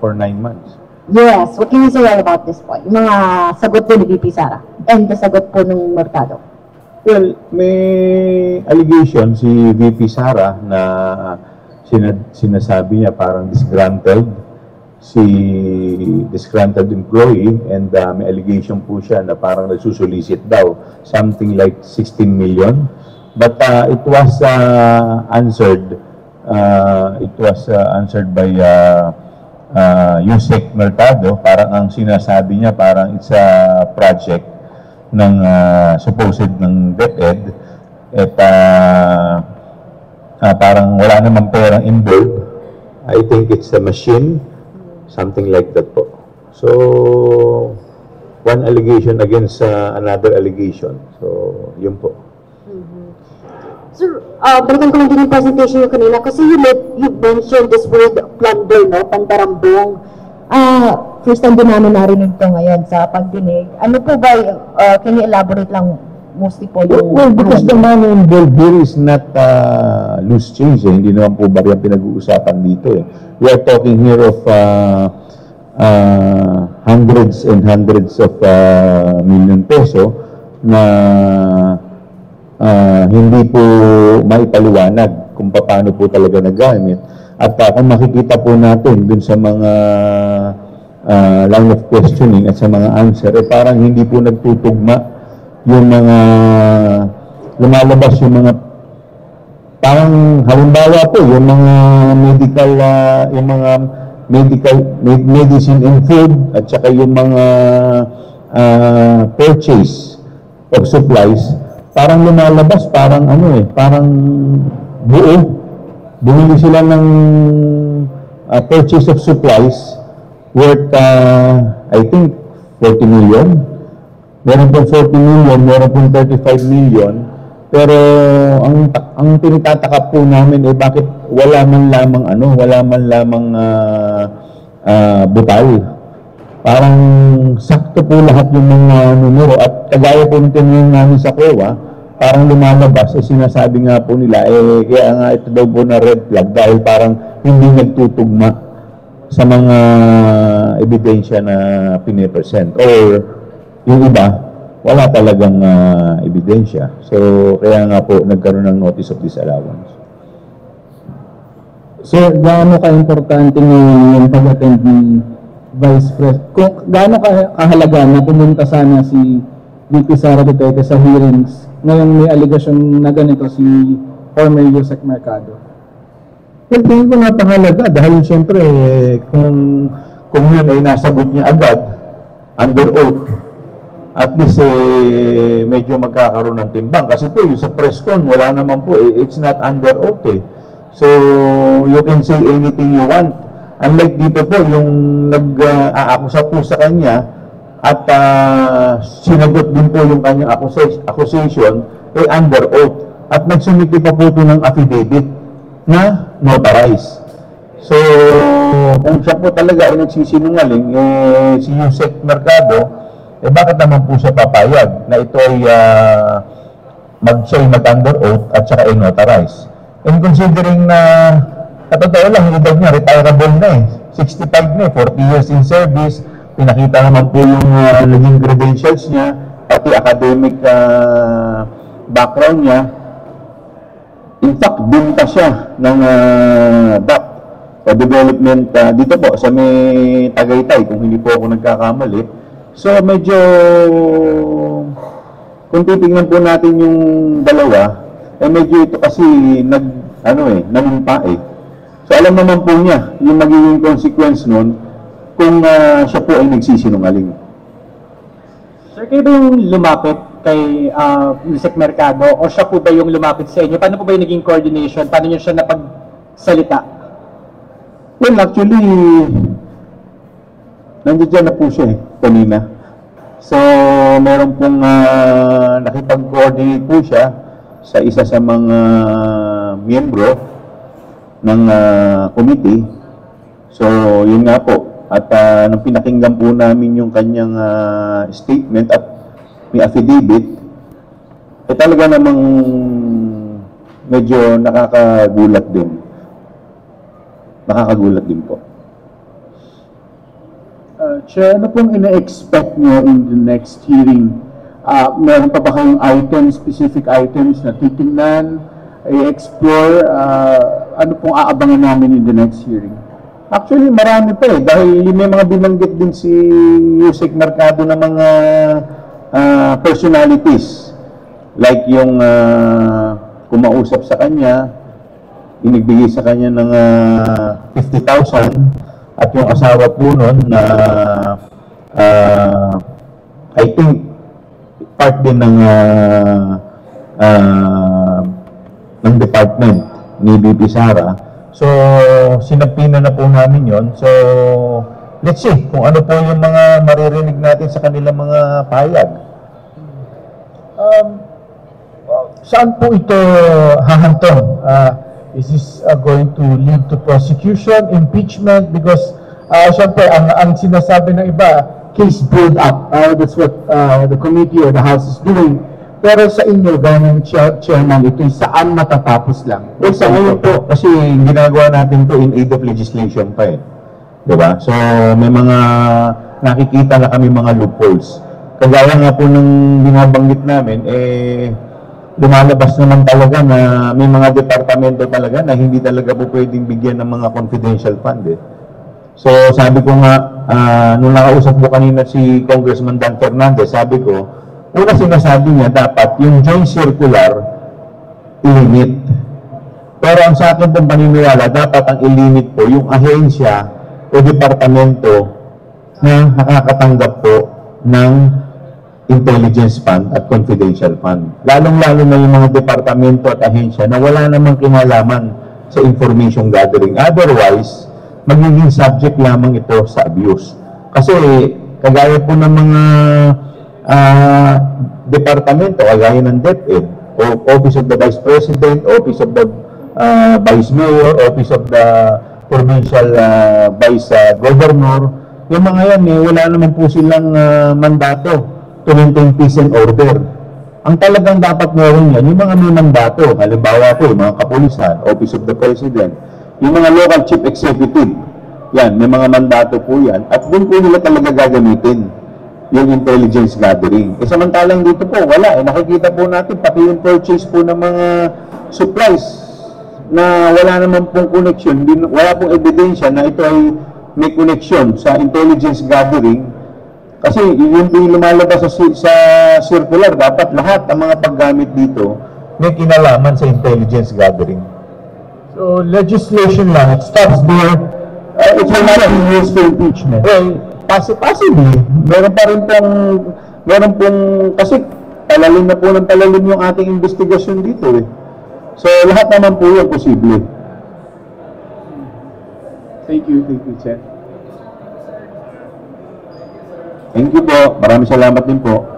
for 9 months. Yes, what can you say about this po? Yung mga sagot po ni VP Sara and the sagot po ng Mercado. Well, may allegation si VP Sara na sinasabi niya parang disgruntled employee, and may allegation po siya na parang nagsusolicit daw something like 16 million. But it was answered by Yusek Mercado. Parang ang sinasabi niya parang it's a project ng supposed ng DepEd, at parang wala namang perang involved. I think it's a machine, something like that po. So, one allegation against another allegation. So, yun po. Sir, balikan ko lang din yung presentation yung kanina kasi you mentioned this word plunder, no? Pandarambong. First time din namin narinig ito ngayon sa pagdinig. Ano po ba, can you elaborate lang mostly po yung... Well, because the money involved here is not loose change. Hindi naman po ba yung pinag-uusapan dito. We are talking here of hundreds and hundreds of million peso na hindi po maipaliwanag kung paano po talaga nagamit. At kung makikita po natin dun sa mga line of questioning at sa mga answer, parang hindi po nagtutugma yung mga lumalabas, yung mga parang halimbawa po yung mga medicine and food, at saka yung mga purchase of supplies, parang lumalabas parang parang bumili sila ng purchase of supplies worth I think 40 million. Meron pong 40 million, meron pong 35 million. Pero ang tinitataka po namin bakit wala man lamang butal. Parang sakto po lahat yung mga numero, at kagaya po ng tinanong namin sa COA, parang lumalabas, sinasabi nga po nila, kaya nga ito daw po na red flag dahil parang hindi nagtutugma sa mga ebidensya na pinipresent. Or yung iba, wala talagang ebidensya. So, kaya nga po nagkaroon ng notice of disallowance. Sir, gaano ka-importante yung pag-attend ni Vice President? Kung gaano kahalaga na pumunta sana si VP Sara Duterte sa hearings ngayong may allegation na ganito si former Yusek Mercado? Well, tingin ko napakahalaga dahil siyempre kung yun ay nasagot niya agad under oath, at least medyo magkakaroon ng timbang. Kasi po yung sa press con, wala naman po, it's not under oath So, you can say anything you want. Unlike dito po, yung nag-aakusa po sa kanya at sinagot din po yung kanyang accusation under oath. At nagsumiti pa po ito ng affidavit na notarized. So, kung siya po talaga ay nagsisinungaling, si Yusek Mercado, bakit naman po siya papayag na ito ay mag-under oath at saka ay notarized? And considering na totoo lang, yung edad niya, retirable na 65 na 40 years in service. Pinakita naman po yung naging credentials niya, pati academic background niya. In fact, binta siya ng DAP development dito po sa may Tagaytay, kung hindi po ako nagkakamali. So, medyo, kung titingnan po natin yung dalawa, medyo ito kasi nanumpa So, alam naman po niya yung magiging consequence nun kung siya po ay nagsisinungaling. Sir, kayo ba yung lumapit kay Yusek Mercado o siya po ba yung lumapit sa inyo? Paano po ba yung naging coordination? Paano niyo siya napagsalita? Well, actually, nandiyan na po siya kanina. So, meron pong nakipag-coordinate po siya sa isa sa mga miyembro ng committee. So, yun nga po. At nung pinakinggan po namin yung kanyang statement at may affidavit, talaga namang medyo nakakagulat din. Nakakagulat din po. Chair, ano pong ina-expect nyo in the next hearing? Meron pa ba kayong items, specific items na titingnan, i-explore? Ano pong aabangan namin in the next hearing? Actually, marami pa dahil may mga binanggit din si Yusek Mercado ng mga personalities. Like yung kumausap sa kanya, inigbigay sa kanya ng 50,000 at yung asawa po nun na I think part din ng department ni BP Sara. So, sinapina na po namin yon. So, let's see kung ano po yung mga maririnig natin sa kanilang mga pahayag. Saan po ito hahantong? Is this going to lead to prosecution, impeachment? Because, syempre, ang sinasabi ng iba, case build up. That's what the committee or the House is doing. Pero sa inyo, ganang chairman, ito saan matatapos lang? Well, sa ngayon po, kasi ginagawa natin to in aid of legislation pa Diba? So, may mga nakikita na kami mga loopholes. Kagaya nga po ng binabanggit namin, lumalabas naman talaga na may mga departamento talaga na hindi talaga po pwedeng bigyan ng mga confidential fund So, sabi ko nga, nung nakausap ko kanina si Congressman Dan Fernandez, sabi ko, una sinasabi niya, dapat yung joint circular, ilimit. Pero ang sa akin pong paniniwala, dapat ang ilimit po yung ahensya o departamento na nakakatanggap po ng intelligence fund at confidential fund. Lalong-lalo na yung mga departamento at ahensya na wala namang kinalaman sa information gathering. Otherwise, magiging subject lamang ito sa abuse. Kasi kagaya po ng mga departamento, kagaya ng DepEd, o Office of the Vice President, Office of the Vice Mayor, Office of the Provincial Vice Governor, yung mga yan, wala naman po silang mandato to maintain peace and order. Ang talagang dapat meron yan, yung mga may mandato, halimbawa po, yung mga kapulisan, Office of the President, yung mga local chief executive, yan, may mga mandato po yan, at doon po nila talaga gagamitin yung intelligence gathering. Samantalang dito po, wala. Nakikita po natin, pati yung purchase po ng mga supplies na wala naman pong connection, wala pong ebidensya na ito ay may connection sa intelligence gathering. Kasi yung lumalabas sa circular, dapat lahat ng mga paggamit dito may kinalaman sa intelligence gathering. So, legislation lang, it stops there. It will not be used for impeachment. Well, possibly, meron pong, kasi palalim na po ng palalim yung ating investigasyon dito So, lahat naman po yun posible. Thank you, Chair. Thank you po. Maraming salamat din po.